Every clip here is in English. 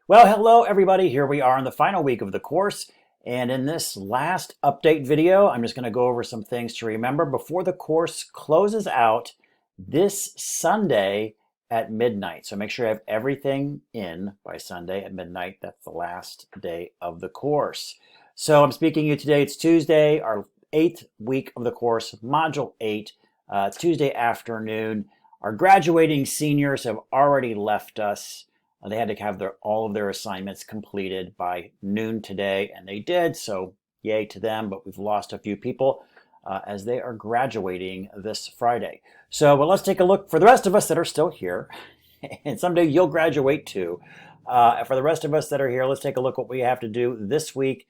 Well, hello everybody. Here we are in the final week of the course. And in this last update video, I'm just going to go over some things to remember before the course closes out this Sunday at midnight. So make sure you have everything in by Sunday at midnight. That's the last day of the course. So I'm speaking to you today. It's Tuesday, our 8th week of the course, Module 8. It's Tuesday afternoon. Our graduating seniors have already left us. They had to have all of their assignments completed by noon today, and they did, so yay to them, but we've lost a few people as they are graduating this Friday. So but let's take a look for the rest of us that are still here, and someday you'll graduate too. For the rest of us that are here, let's take a look what we have to do this week.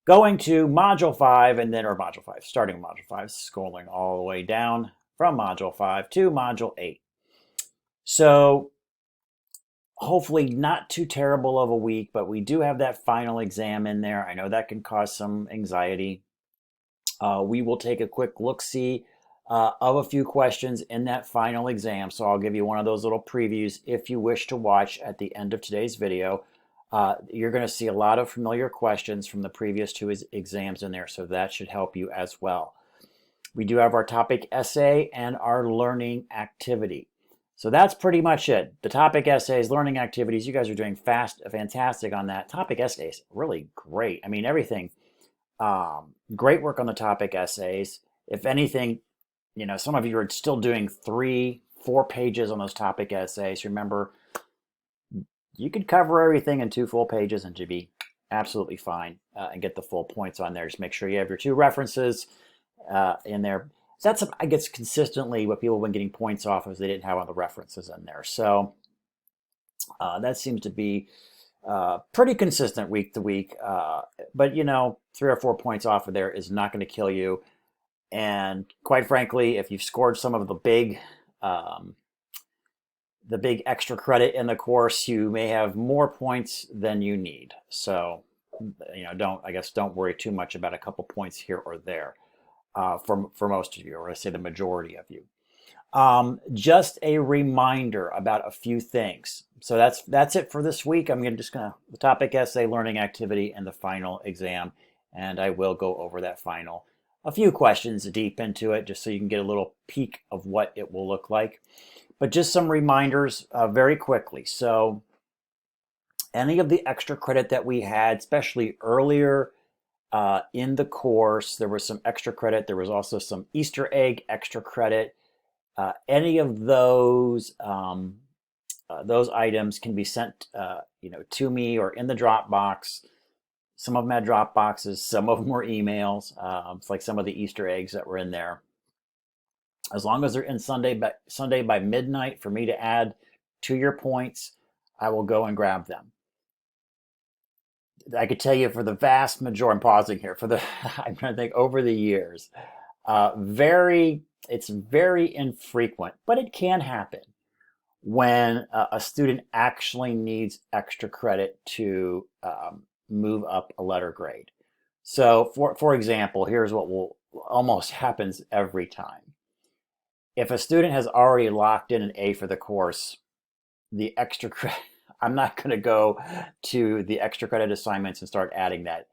Going to Module 5, and then, or Module 5, starting with Module 5, scrolling all the way down from Module 5 to Module 8. So hopefully not too terrible of a week, but we do have that final exam in there. I know that can cause some anxiety. We will take a quick look-see of a few questions in that final exam. So I'll give you one of those little previews if you wish to watch at the end of today's video. You're going to see a lot of familiar questions from the previous two exams in there, so that should help you as well. We do have our topic essay and our learning activity. So that's pretty much it. The topic essays, learning activities, you guys are doing fantastic on that. Topic essays, really great. I mean, everything. Great work on the topic essays. If anything, you know, some of you are still doing 3-4 pages on those topic essays. Remember, you could cover everything in 2 full pages and to be absolutely fine and get the full points on there. Just make sure you have your 2 references in there. So that's, I guess, consistently what people have been getting points off is they didn't have all the references in there. So that seems to be pretty consistent week to week. But, you know, 3 or 4 points off of there is not going to kill you. And quite frankly, if you've scored some of the big extra credit in the course, you may have more points than you need. So, you know, don't worry too much about a couple points here or there. For most of you, or I say the majority of you. Just a reminder about a few things. So that's it for this week. I'm the topic essay, learning activity, and the final exam, and I will go over that final, a few questions deep into it, just so you can get a little peek of what it will look like. But just some reminders very quickly. So any of the extra credit that we had, especially earlier in the course, there was some extra credit. There was also some Easter egg extra credit. Any of those items can be sent, to me or in the Dropbox. Some of them had Dropboxes. Some of them were emails. It's like some of the Easter eggs that were in there. As long as they're in Sunday by midnight for me to add to your points, I will go and grab them. I could tell you for the vast majority, I'm pausing here, I'm trying to think over the years, it's very infrequent, but it can happen when a student actually needs extra credit to move up a letter grade. So for example, here's what almost happens every time. If a student has already locked in an A for the course, the extra credit, I'm not going to go to the extra credit assignments and start adding that.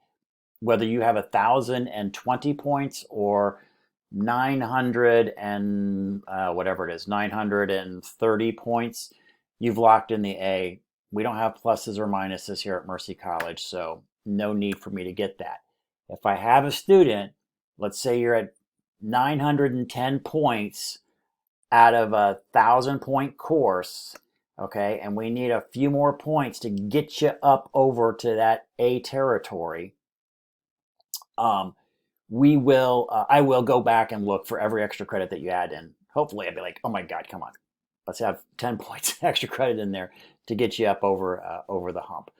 Whether you have 1,020 points or 900 and whatever it is, 930 points, you've locked in the A. We don't have pluses or minuses here at Mercy College, so no need for me to get that. If I have a student, let's say you're at 910 points out of a 1,000-point course, okay, and we need a few more points to get you up over to that A territory. I will go back and look for every extra credit that you add in. Hopefully I'll be like, oh my God, come on. Let's have 10 points extra credit in there to get you up over the hump.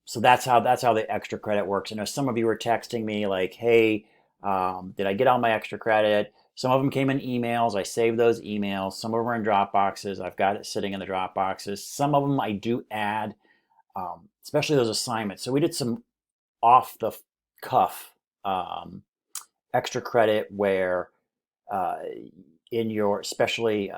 So that's how the extra credit works. I know some of you were texting me like, hey, did I get all my extra credit? Some of them came in emails. I saved those emails. Some of them are in Dropboxes. I've got it sitting in the Dropboxes. Some of them I do add, especially those assignments. So we did some off the cuff extra credit where especially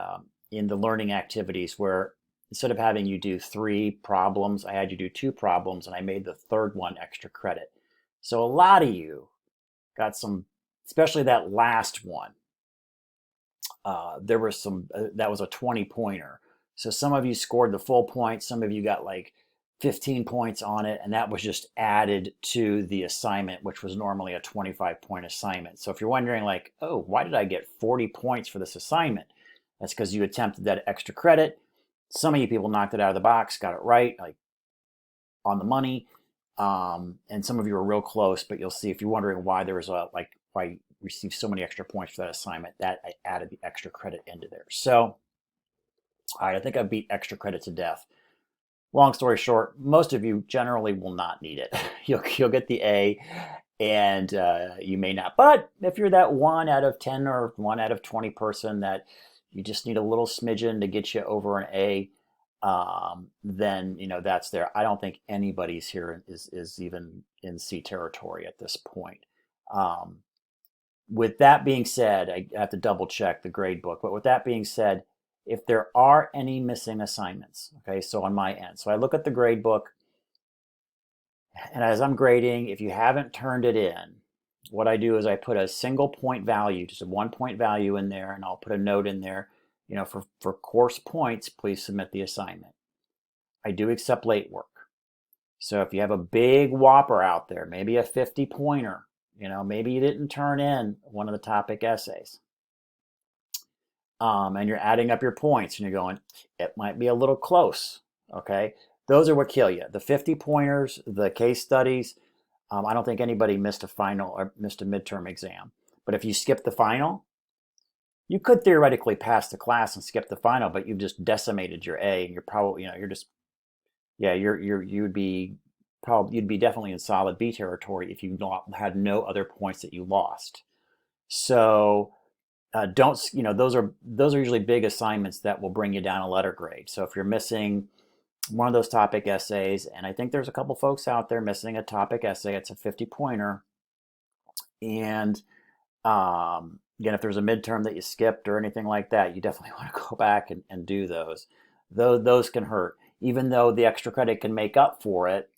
in the learning activities where instead of having you do 3 problems, I had you do 2 problems, and I made the third one extra credit. So a lot of you got some, especially that last one. There was some, that was a 20 pointer. So some of you scored the full point, some of you got like 15 points on it, and that was just added to the assignment, which was normally a 25-point assignment. So if you're wondering like, oh, why did I get 40 points for this assignment? That's because you attempted that extra credit. Some of you people knocked it out of the box, got it right, like on the money. And some of you are real close, but you'll see if you're wondering why there was why you received so many extra points for that assignment, that I added the extra credit into there. So, all right, I think I beat extra credit to death. Long story short, most of you generally will not need it. You'll get the A, and you may not. But if you're that 1 out of 10 or 1 out of 20 person that you just need a little smidgen to get you over an A, then that's there. I don't think anybody's here is even in C territory at this point. With that being said, I have to double check the grade book, but with that being said, if there are any missing assignments, okay, so on my end, so I look at the grade book, and as I'm grading, if you haven't turned it in, what I do is I put a single point value, just a 1 point value in there, and I'll put a note in there, for course points, please submit the assignment. I do accept late work. So if you have a big whopper out there, maybe a 50 pointer, maybe you didn't turn in one of the topic essays, and you're adding up your points and you're going, it might be a little close, okay? Those are what kill you. The 50 pointers, the case studies, I don't think anybody missed a final or missed a midterm exam. But if you skip the final, you could theoretically pass the class and skip the final, but you've just decimated your A, and you're probably, you're just, yeah, you'd be definitely in solid B territory if you had no other points that you lost. So don't, those are usually big assignments that will bring you down a letter grade. So if you're missing one of those topic essays, and I think there's a couple folks out there missing a topic essay, it's a 50 pointer, and again, if there's a midterm that you skipped or anything like that, you definitely want to go back and do those. Those can hurt, even though the extra credit can make up for it.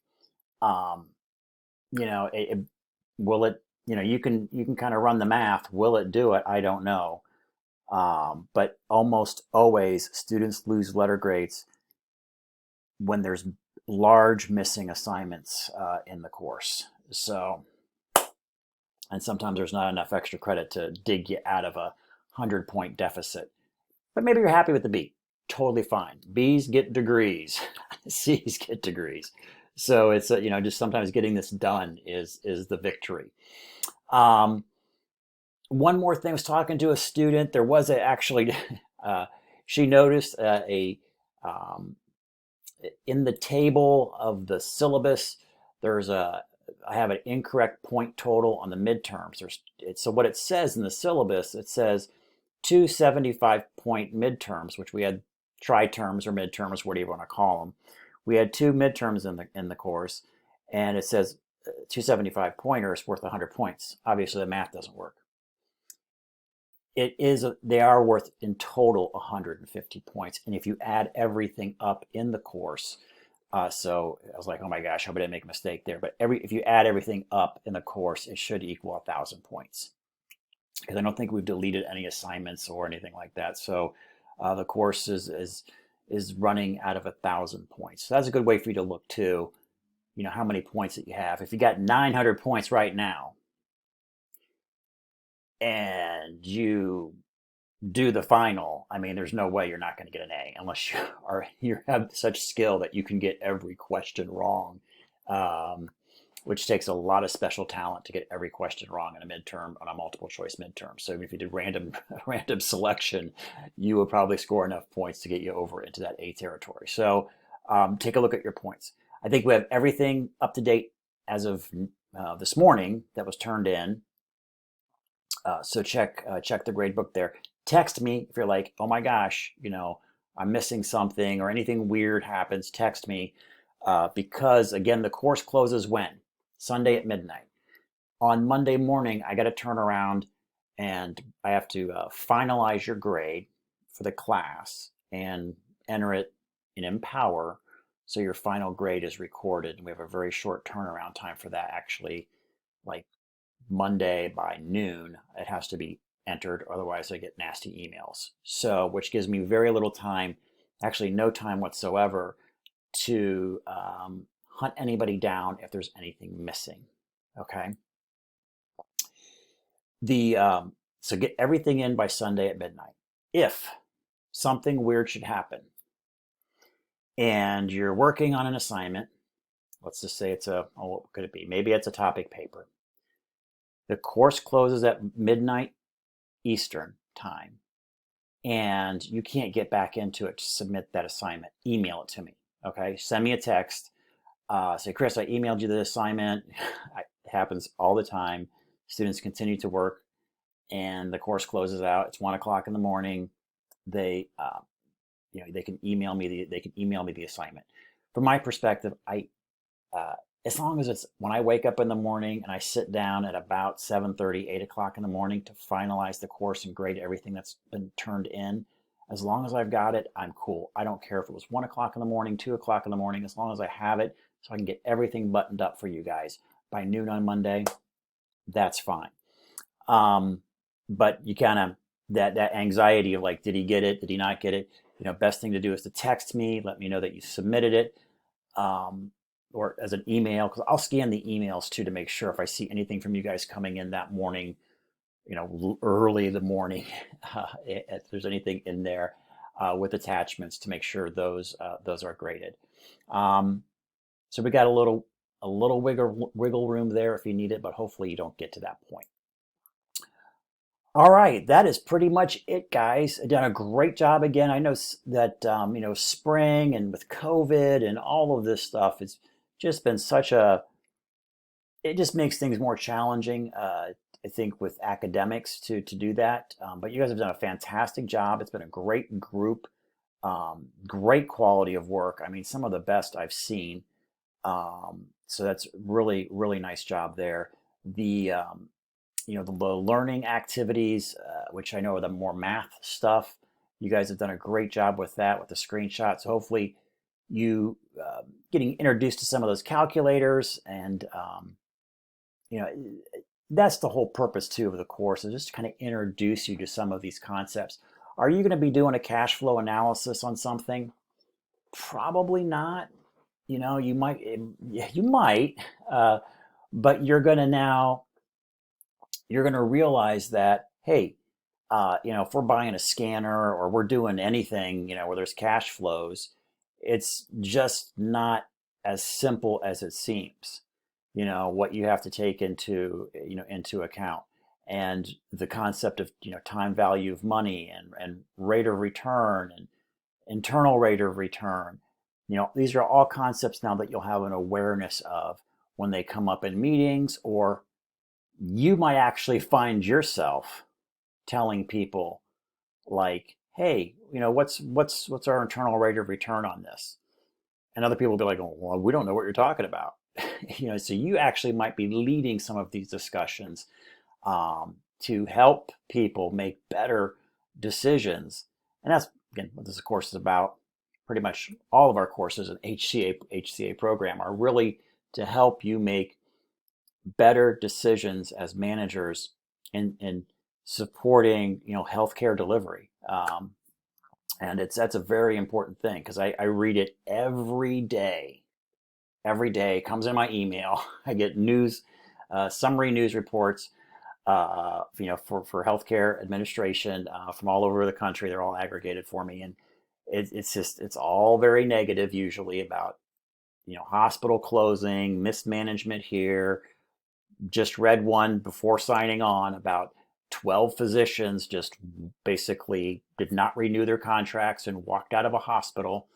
Will it? You can kind of run the math. Will it do it? I don't know. But almost always, students lose letter grades when there's large missing assignments in the course. So. And sometimes there's not enough extra credit to dig you out of a 100-point deficit. But maybe you're happy with the B. Totally fine. B's get degrees. C's get degrees. So it's, just sometimes getting this done is the victory. One more thing, I was talking to a student. There was she noticed in the table of the syllabus, I have an incorrect point total on the midterms. So what it says in the syllabus, it says 2 75-point midterms, which we had tri-terms or midterms, whatever you want to call them. We had 2 midterms in the course, and it says 2 75-pointers worth 100 points. Obviously, the math doesn't work. They are worth in total 150 points, and if you add everything up in the course, so I was like, oh my gosh, I hope I didn't make a mistake there. But if you add everything up in the course, it should equal 1,000 points. Because I don't think we've deleted any assignments or anything like that. So the course is running out of 1,000 points. So that's a good way for you to look too, how many points that you have. If you got 900 points right now, and you do the final, I mean, there's no way you're not going to get an A unless you have such skill that you can get every question wrong, which takes a lot of special talent to get every question wrong in a midterm, on a multiple choice midterm. So if you did random selection, you would probably score enough points to get you over into that A territory. So take a look at your points. I think we have everything up to date as of this morning that was turned in. So check the grade book there. Text me if you're like, oh my gosh, I'm missing something or anything weird happens. Text me because, again, the course closes when? Sunday at midnight. On Monday morning, I got to turn around and I have to finalize your grade for the class and enter it in Empower, so your final grade is recorded. And we have a very short turnaround time for that, actually, like Monday by noon. It has to be entered, otherwise I get nasty emails. So, which gives me very little time, actually no time whatsoever, to hunt anybody down if there's anything missing. Okay. The So get everything in by Sunday at midnight. If something weird should happen and you're working on an assignment, let's just say it's what could it be? Maybe it's a topic paper. The course closes at midnight Eastern time, and you can't get back into it to submit that assignment. Email it to me. Okay, send me a text. Say, Chris, I emailed you the assignment. It happens all the time. Students continue to work, and the course closes out. It's 1 o'clock in the morning. They, they can email me the assignment. From my perspective, as long as it's when I wake up in the morning and I sit down at about 7:30, 8 o'clock in the morning to finalize the course and grade everything that's been turned in, as long as I've got it, I'm cool. I don't care if it was 1 o'clock in the morning, 2 o'clock in the morning, as long as I have it so I can get everything buttoned up for you guys by noon on Monday, that's fine. But you kind of, that anxiety of like, did he get it? Did he not get it? Best thing to do is to text me, let me know that you submitted it. Or as an email, because I'll scan the emails too to make sure if I see anything from you guys coming in that morning, early in the morning, if there's anything in there with attachments, to make sure those are graded. So we got a little wiggle room there if you need it, but hopefully you don't get to that point. All right, that is pretty much it, guys. I've done a great job again. I know that spring and with COVID and all of this stuff, it's just been it just makes things more challenging, I think, with academics to do that. But you guys have done a fantastic job. It's been a great group, great quality of work. I mean, some of the best I've seen. So that's really, really nice job there. The learning activities, which I know are the more math stuff, you guys have done a great job with that, with the screenshots. Hopefully you getting introduced to some of those calculators, and that's the whole purpose too of the course, is just to kind of introduce you to some of these concepts. Are you going to be doing a cash flow analysis on something? Probably not. You might, but you're going to realize that, hey, if we're buying a scanner or we're doing anything, where there's cash flows, it's just not as simple as it seems. What you have to take into account, and the concept of, time value of money and rate of return and internal rate of return. These are all concepts now that you'll have an awareness of when they come up in meetings, or you might actually find yourself telling people like, hey, what's our internal rate of return on this? And other people will be like, oh, well, we don't know what you're talking about. So you actually might be leading some of these discussions to help people make better decisions. And that's, again, what this course is about. Pretty much all of our courses in HCA program are really to help you make better decisions as managers in supporting healthcare delivery, and that's a very important thing, because I read it every day. Every day it comes in my email. I get news, summary news reports, for healthcare administration from all over the country. They're all aggregated for me, and it's all very negative usually about hospital closing, mismanagement here. Just read one before signing on about 12 physicians just basically did not renew their contracts and walked out of a hospital.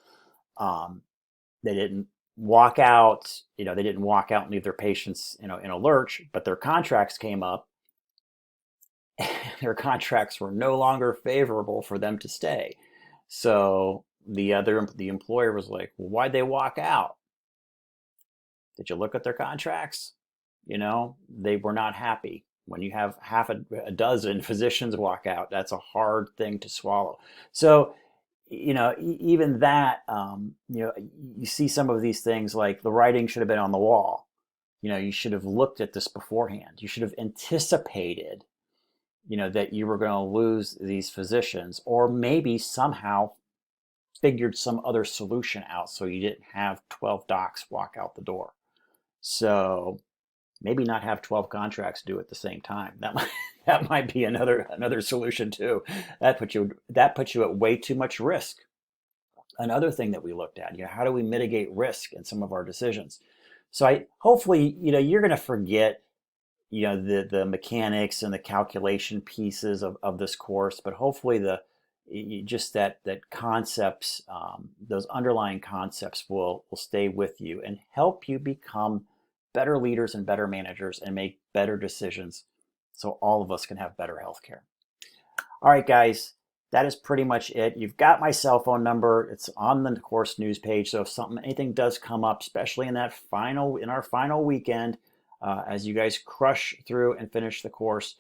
They didn't walk out, and leave their patients, in a lurch, but their contracts came up. Their contracts were no longer favorable for them to stay. So the employer was like, well, why'd they walk out? Did you look at their contracts? They were not happy. When you have half a dozen physicians walk out, that's a hard thing to swallow. So, even that, you see some of these things like the writing should have been on the wall. You should have looked at this beforehand. You should have anticipated, that you were going to lose these physicians, or maybe somehow figured some other solution out so you didn't have 12 docs walk out the door. So maybe not have 12 contracts due at the same time. That might be another solution too. That puts you at way too much risk. Another thing that we looked at, how do we mitigate risk in some of our decisions? So hopefully, you're going to forget, the mechanics and the calculation pieces of this course, but hopefully just that concepts, those underlying concepts will stay with you and help you become better leaders and better managers and make better decisions so all of us can have better healthcare. All right, guys, that is pretty much it. You've got my cell phone number. It's on the course news page. So if anything does come up, especially in our final weekend, as you guys crush through and finish the course,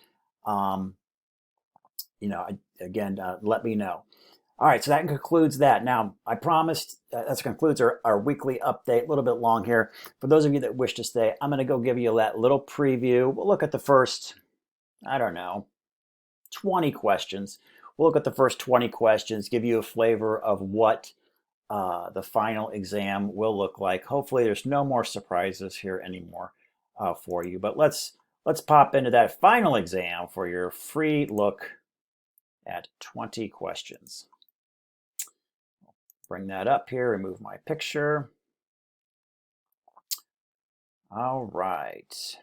again, let me know. All right, so that concludes that. Now, I promised that concludes our weekly update. A little bit long here. For those of you that wish to stay, I'm going to go give you that little preview. We'll look at the first, 20 questions. We'll look at the first 20 questions, give you a flavor of what the final exam will look like. Hopefully, there's no more surprises here anymore for you. But let's pop into that final exam for your free look at 20 questions. Bring that up here, remove my picture. All right.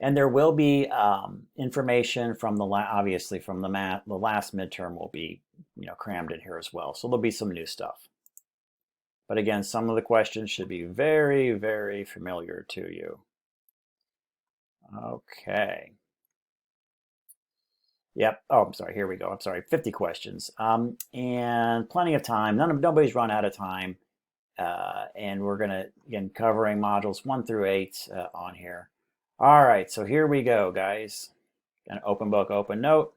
And there will be information from obviously from the last midterm will be, crammed in here as well. So there'll be some new stuff. But again, some of the questions should be very, very familiar to you. Okay. Yep. Oh, I'm sorry. Here we go. I'm sorry. 50 questions. And plenty of time. Nobody's run out of time. And we're going to, again, covering modules 1 through 8 on here. All right. So here we go, guys. An open book, open note.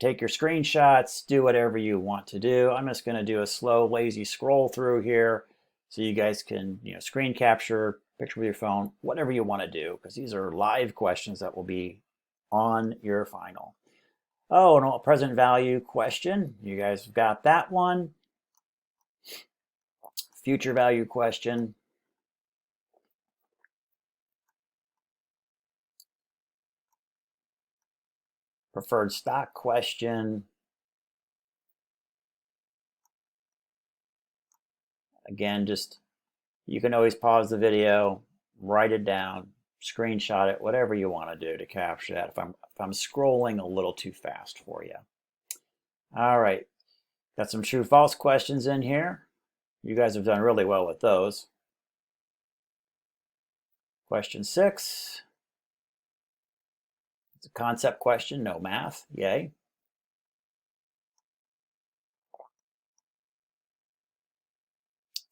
Take your screenshots. Do whatever you want to do. I'm just going to do a slow, lazy scroll through here so you guys can, screen capture, picture with your phone, whatever you want to do, because these are live questions that will be on your final. Oh, and a present value question. You guys have got that one. Future value question. Preferred stock question. Again, you can always pause the video, write it down, screenshot it, whatever you want to do to capture that if I'm scrolling a little too fast for you. All right, got some true false questions in here. You guys have done really well with those. Question 6. It's a concept question, no math, yay.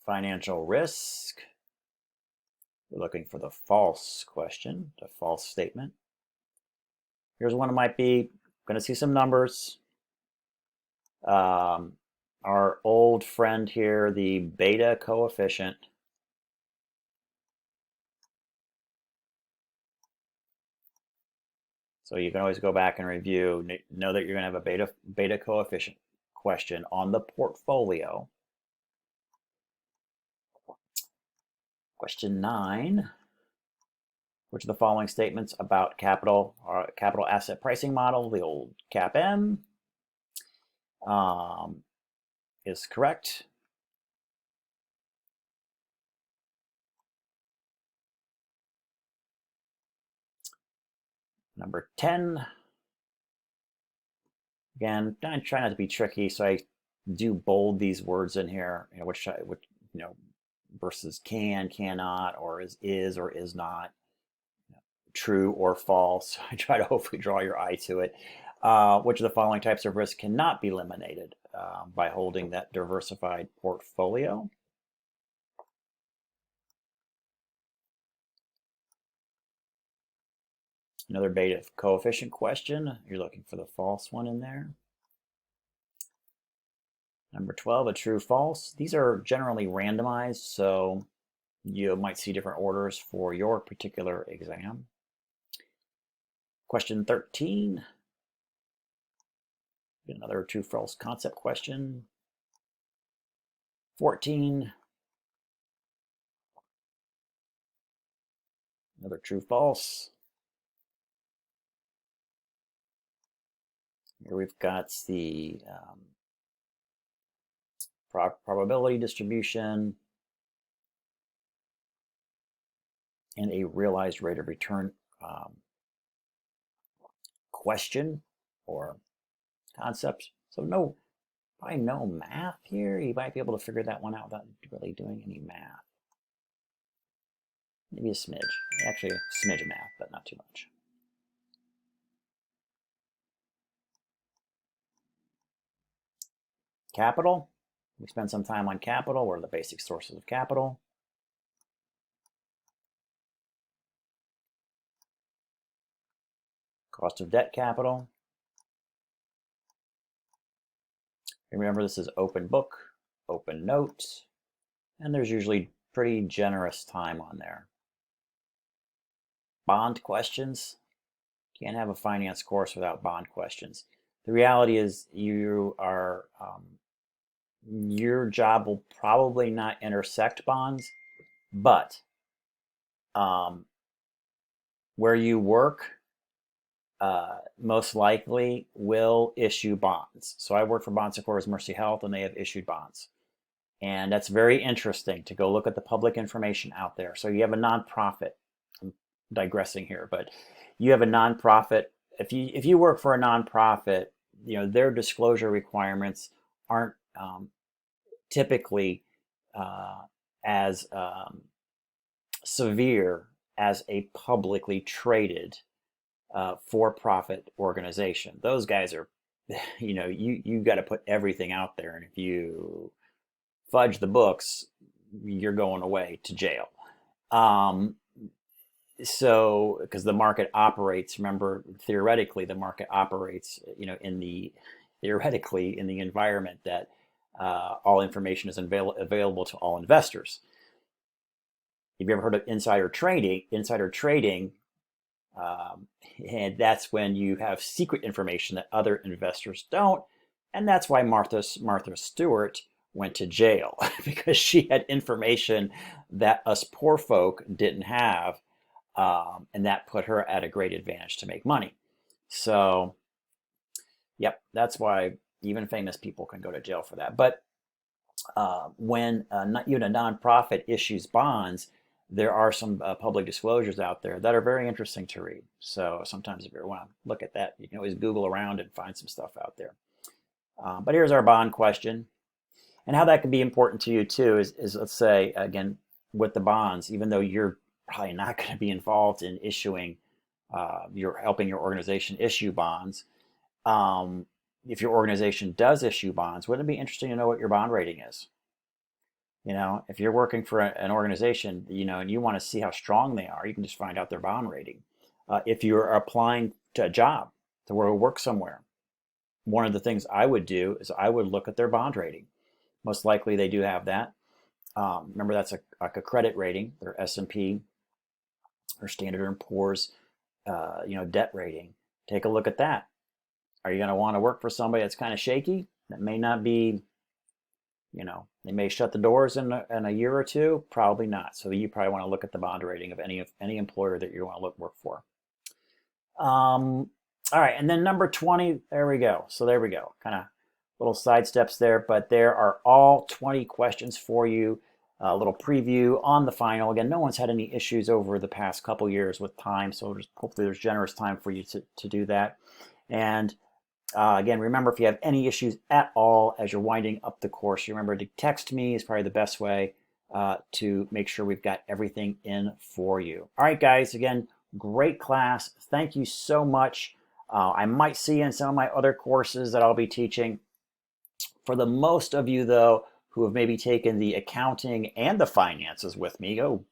Financial risk. You're looking for the false question, the false statement. Here's one that might be, going to see some numbers. Our old friend here, the beta coefficient. So you can always go back and review, know that you're going to have a beta coefficient question on the portfolio. Question 9. Which of the following statements about capital asset pricing model, the old CAPM, is correct? Number 10. Again, I try not to be tricky, so I do bold these words in here, which versus can, cannot, or is or is not, true or false. I try to hopefully draw your eye to it. Which of the following types of risk cannot be eliminated by holding that diversified portfolio? Another beta coefficient question. You're looking for the false one in there. Number 12, a true false. These are generally randomized, so you might see different orders for your particular exam. Question 13, another true false concept question. 14, another true false. Here we've got the probability distribution and a realized rate of return question or concept. So probably no math here. You might be able to figure that one out without really doing any math. Maybe a smidge. Actually, a smidge of math, but not too much. Capital. We spend some time on capital. What are the basic sources of capital? Cost of debt capital. Remember, this is open book, open notes, and there's usually pretty generous time on there. Bond questions. Can't have a finance course without bond questions. The reality is you are, your job will probably not intersect bonds, but where you work most likely will issue bonds. So I work for Bon Secours Mercy Health, and they have issued bonds. And that's very interesting to go look at the public information out there. So you have a nonprofit. I'm digressing here, but you have a nonprofit. If you work for a nonprofit, their disclosure requirements aren't typically as severe as a publicly traded for-profit organization. Those guys are, you got to put everything out there, and if you fudge the books, you're going away to jail. So, because the market operates, remember, theoretically, the market operates, theoretically in the environment that all information is available to all investors. Have you ever heard of insider trading? Insider trading, and that's when you have secret information that other investors don't, and that's why Martha Stewart went to jail, because she had information that us poor folk didn't have, and that put her at a great advantage to make money. So, yep, that's why even famous people can go to jail for that. But when even a nonprofit issues bonds, there are some public disclosures out there that are very interesting to read. So sometimes if you want to look at that, you can always Google around and find some stuff out there. But here's our bond question. And how that can be important to you too is let's say, again, with the bonds, even though you're probably not going to be involved in issuing, you're helping your organization issue bonds. If your organization does issue bonds, wouldn't it be interesting to know what your bond rating is? If you're working for an organization, and you want to see how strong they are, you can just find out their bond rating. If you're applying to a job, to work somewhere, one of the things I would do is I would look at their bond rating. Most likely they do have that. Remember, that's like a credit rating, their S&P or Standard & Poor's, debt rating. Take a look at that. Are you going to want to work for somebody that's kind of shaky? That may not be, they may shut the doors in a year or two. Probably not. So you probably want to look at the bond rating of any employer that you want to work for. All right, and then number 20. There we go. So there we go. Kind of little side steps there, but there are all 20 questions for you. A little preview on the final. Again, no one's had any issues over the past couple years with time, so hopefully there's generous time for you to do that. And again, remember, if you have any issues at all as you're winding up the course, remember to text me is probably the best way to make sure we've got everything in for you. All right, guys, again, great class. Thank you so much. I might see you in some of my other courses that I'll be teaching. For the most of you, though, who have maybe taken the accounting and the finances with me, oh,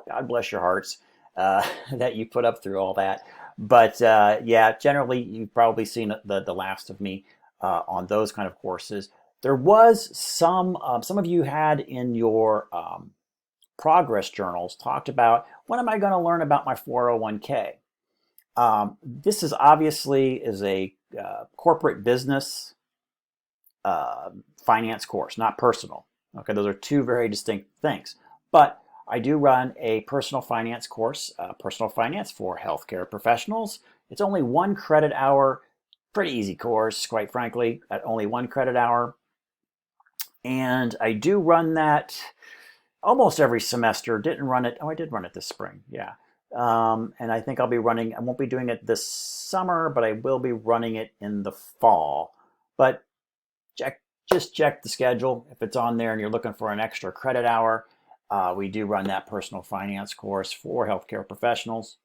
God bless your hearts that you put up through all that. But yeah, generally, you've probably seen the last of me on those kind of courses. There was some of you had in your progress journals talked about, when am I going to learn about my 401k? This is obviously is a corporate business finance course, not personal. Okay, those are two very distinct things. But I do run a personal finance course, personal finance for healthcare professionals. It's only 1 credit hour, pretty easy course, quite frankly, at only 1 credit hour. And I do run that almost every semester. Didn't run it. Oh, I did run it this spring. Yeah. And I think I'll be running, I won't be doing it this summer, but I will be running it in the fall. But just check the schedule. If it's on there and you're looking for an extra credit hour, we do run that personal finance course for healthcare professionals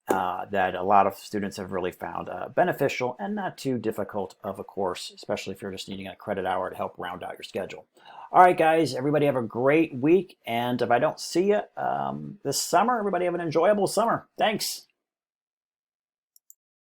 that a lot of students have really found beneficial and not too difficult of a course, especially if you're just needing a credit hour to help round out your schedule. All right, guys, everybody have a great week. And if I don't see you this summer, everybody have an enjoyable summer. Thanks.